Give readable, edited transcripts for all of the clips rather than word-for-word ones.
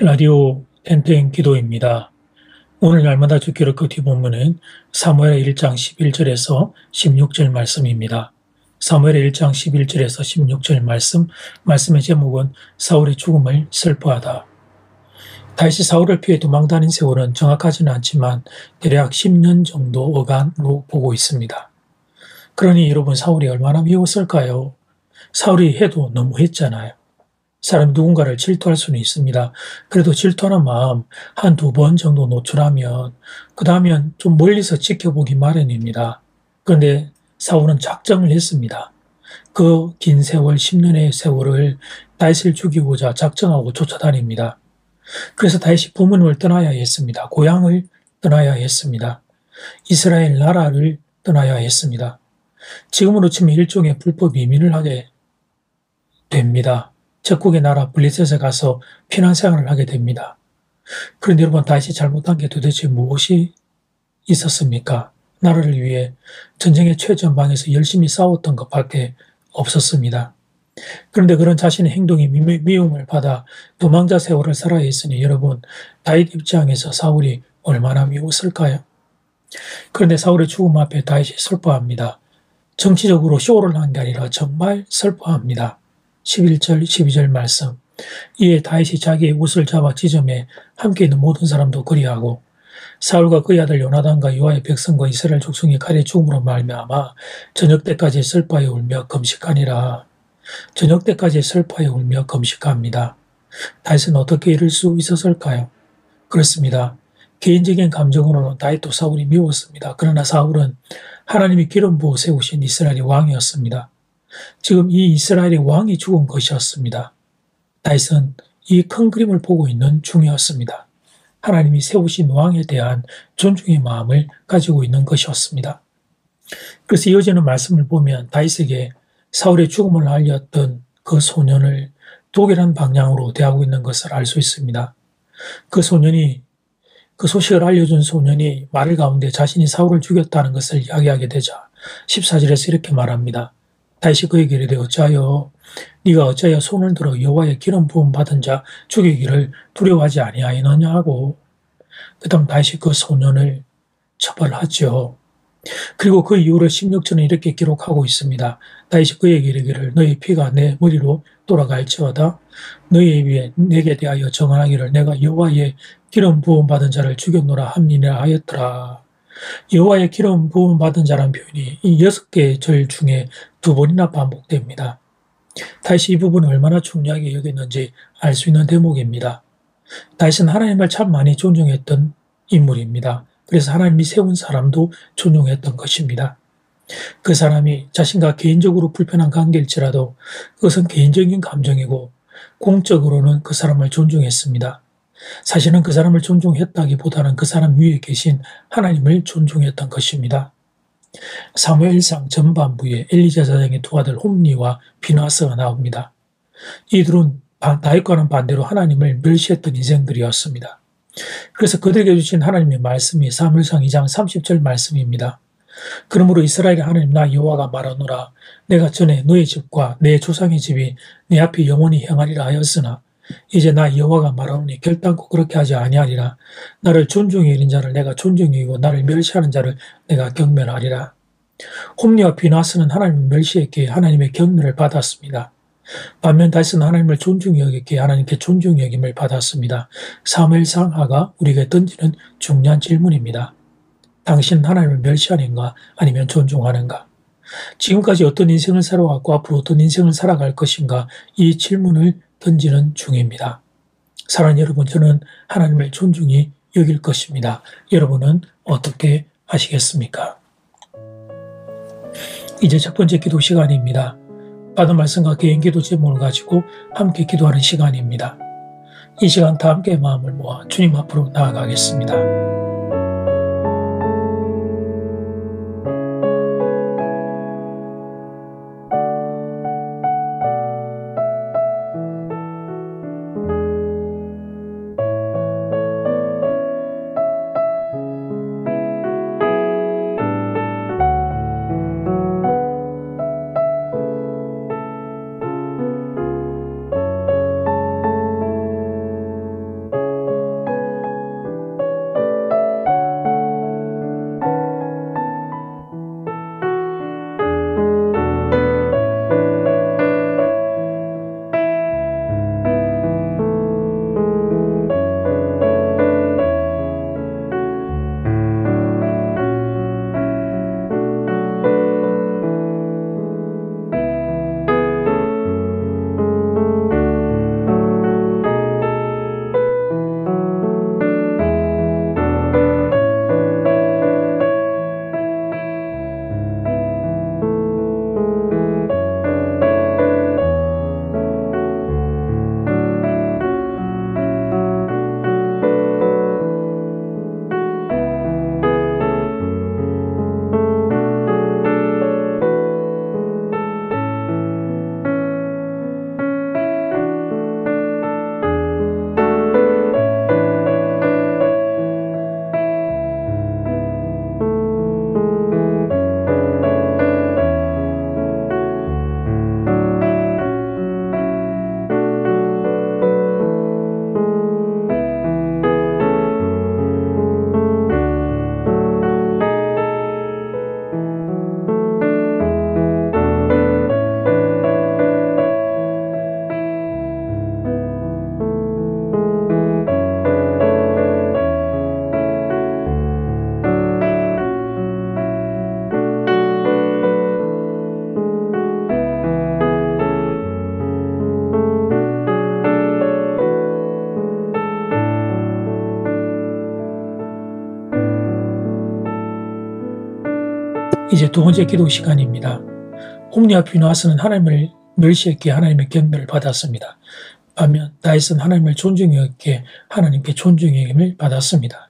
라디오 땡땡 기도입니다. 오늘 날마다 주기로 그 뒷부분은 사무엘 1장 11절에서 16절 말씀입니다. 사무엘 1장 11절에서 16절 말씀의 제목은 사울의 죽음을 슬퍼하다. 다시 사울을 피해 도망다닌 세월은 정확하지는 않지만 대략 10년 정도 어간으로 보고 있습니다. 그러니 여러분, 사울이 얼마나 미웠을까요? 사울이 해도 너무 했잖아요. 사람이 누군가를 질투할 수는 있습니다. 그래도 질투하는 마음 한두 번 정도 노출하면 그 다음엔 좀 멀리서 지켜보기 마련입니다. 그런데 사울은 작정을 했습니다. 그 긴 세월, 10년의 세월을 다윗을 죽이고자 작정하고 쫓아다닙니다. 그래서 다윗이 부모님을 떠나야 했습니다. 고향을 떠나야 했습니다. 이스라엘 나라를 떠나야 했습니다. 지금으로 치면 일종의 불법 이민을 하게 됩니다. 적국의 나라 블레셋에 가서 피난 생활을 하게 됩니다. 그런데 여러분, 다윗이 잘못한 게 도대체 무엇이 있었습니까? 나라를 위해 전쟁의 최전방에서 열심히 싸웠던 것밖에 없었습니다. 그런데 그런 자신의 행동이 미움을 받아 도망자 세월을 살아야 했으니 여러분, 다윗 입장에서 사울이 얼마나 미웠을까요? 그런데 사울의 죽음 앞에 다윗이 슬퍼합니다. 정치적으로 쇼를 한 게 아니라 정말 슬퍼합니다. 11절, 12절 말씀. 이에 다윗이 자기의 옷을 잡아 지점에 함께 있는 모든 사람도 그리하고 사울과 그의 아들 요나단과 여호와의 백성과 이스라엘 족속이 칼에 죽음으로 말미암아 저녁 때까지 슬퍼하여 울며 금식하니라. 저녁 때까지 슬퍼하여 울며 금식합니다. 다윗은 어떻게 이럴 수 있었을까요? 그렇습니다. 개인적인 감정으로는 다윗도 사울이 미웠습니다. 그러나 사울은 하나님이 기름 부어 세우신 이스라엘의 왕이었습니다. 지금 이 이스라엘의 왕이 죽은 것이었습니다. 다윗은 이 큰 그림을 보고 있는 중이었습니다. 하나님이 세우신 왕에 대한 존중의 마음을 가지고 있는 것이었습니다. 그래서 이어지는 말씀을 보면 다윗에게 사울의 죽음을 알렸던 그 소년을 독일한 방향으로 대하고 있는 것을 알 수 있습니다. 그 소식을 알려준 소년이 말을 가운데 자신이 사울을 죽였다는 것을 이야기하게 되자 14절에서 이렇게 말합니다. 다윗이 그에게 이르되 네가 어찌하여 손을 들어 여호와의 기름 부음 받은 자 죽이기를 두려워하지 아니하였느냐 하고, 그다음 다윗이 그 소년을 처벌하죠. 그리고 그 이후를 16절은 이렇게 기록하고 있습니다. 다윗이 그에게 이르기를 너희 피가 내 머리로 돌아갈지어다 너희 입에 내게 대하여 정하기를 내가 여호와의 기름 부음 받은 자를 죽였노라 함이니라 하였더라. 여호와의 기름 부음 받은 자라는 표현이 이 6개의 절 중에 2번이나 반복됩니다. 다윗이 이 부분을 얼마나 중요하게 여겼는지 알 수 있는 대목입니다. 다윗은 하나님을 참 많이 존중했던 인물입니다. 그래서 하나님이 세운 사람도 존중했던 것입니다. 그 사람이 자신과 개인적으로 불편한 관계일지라도 그것은 개인적인 감정이고 공적으로는 그 사람을 존중했습니다. 사실은 그 사람을 존중했다기보다는 그 사람 위에 계신 하나님을 존중했던 것입니다. 사무엘상 전반부에 엘리자 사장의 두 아들 홈리와 비나스가 나옵니다. 이들은 다윗과는 반대로 하나님을 멸시했던 인생들이었습니다. 그래서 그들에게 주신 하나님의 말씀이 사무엘상 2장 30절 말씀입니다. 그러므로 이스라엘의 하나님 나 여호와가 말하노라 내가 전에 너의 집과 내 조상의 집이 내 앞에 영원히 행하리라 하였으나 이제 나 여호와가 말하노니 결단코 그렇게 하지 아니하리라. 나를 존중히 여긴 자를 내가 존중히 여기고 나를 멸시하는 자를 내가 경멸하리라. 홈리와 비나스는 하나님을 멸시했기에 하나님의 경멸을 받았습니다. 반면 다윗은 하나님을 존중히 여겼기에 하나님께 존중히 여김을 받았습니다. 사무엘상하가 우리에게 던지는 중요한 질문입니다. 당신은 하나님을 멸시하는가 아니면 존중하는가? 지금까지 어떤 인생을 살아왔고 앞으로 어떤 인생을 살아갈 것인가? 이 질문을 던지는 중입니다. 사랑하는 여러분, 저는 하나님을 존중히 여길 것입니다. 여러분은 어떻게 하시겠습니까? 이제 첫 번째 기도 시간입니다. 받은 말씀과 개인 기도 제목을 가지고 함께 기도하는 시간입니다. 이 시간 다 함께 마음을 모아 주님 앞으로 나아가겠습니다. 이제 두 번째 기도 시간입니다. 홈리와 피느하스는 하나님을 멸시했기에 하나님의 경배를 받았습니다. 반면 다윗은 하나님을 존중히 여기기에 하나님께 존중의 여김을 받았습니다.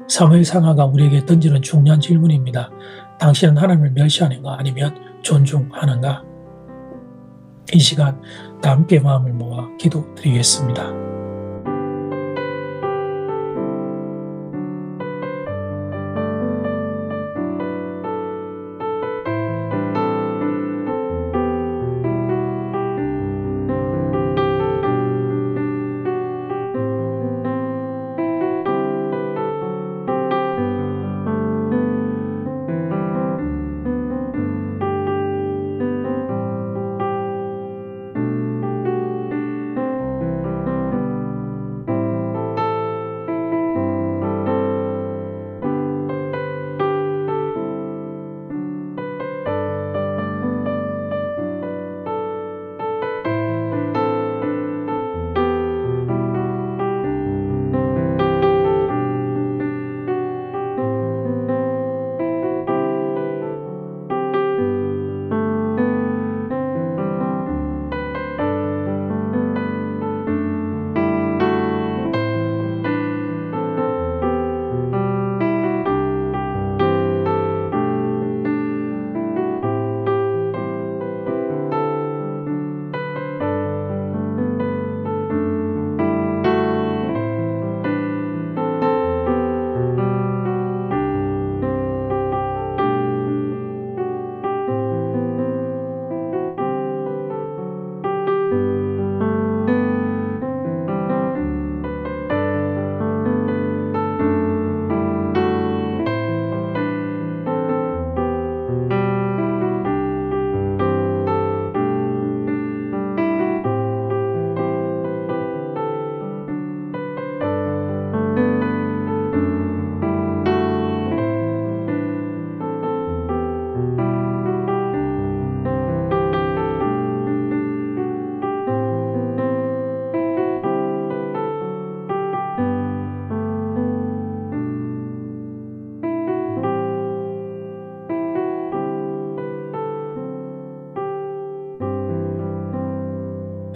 사무엘 상하가 우리에게 던지는 중요한 질문입니다. 당신은 하나님을 멸시하는가 아니면 존중하는가? 이 시간 다 함께 마음을 모아 기도드리겠습니다.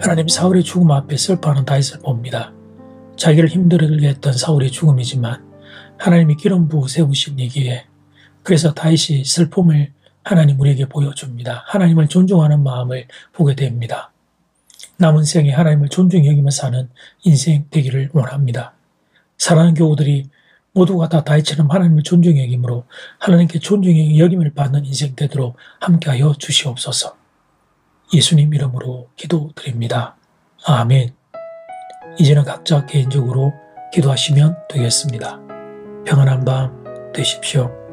하나님 사울의 죽음 앞에 슬퍼하는 다윗을 봅니다. 자기를 힘들게 했던 사울의 죽음이지만 하나님이 기름 부어 세우신 이기에 그래서 다윗이 슬픔을 하나님 우리에게 보여줍니다. 하나님을 존중하는 마음을 보게 됩니다. 남은 생에 하나님을 존중히 여기며 사는 인생 되기를 원합니다. 사랑하는 교우들이 모두가 다 다윗처럼 하나님을 존중히 여김으로 하나님께 존중히 여김을 받는 인생 되도록 함께하여 주시옵소서. 예수님 이름으로 기도드립니다. 아멘. 이제는 각자 개인적으로 기도하시면 되겠습니다. 평안한 밤 되십시오.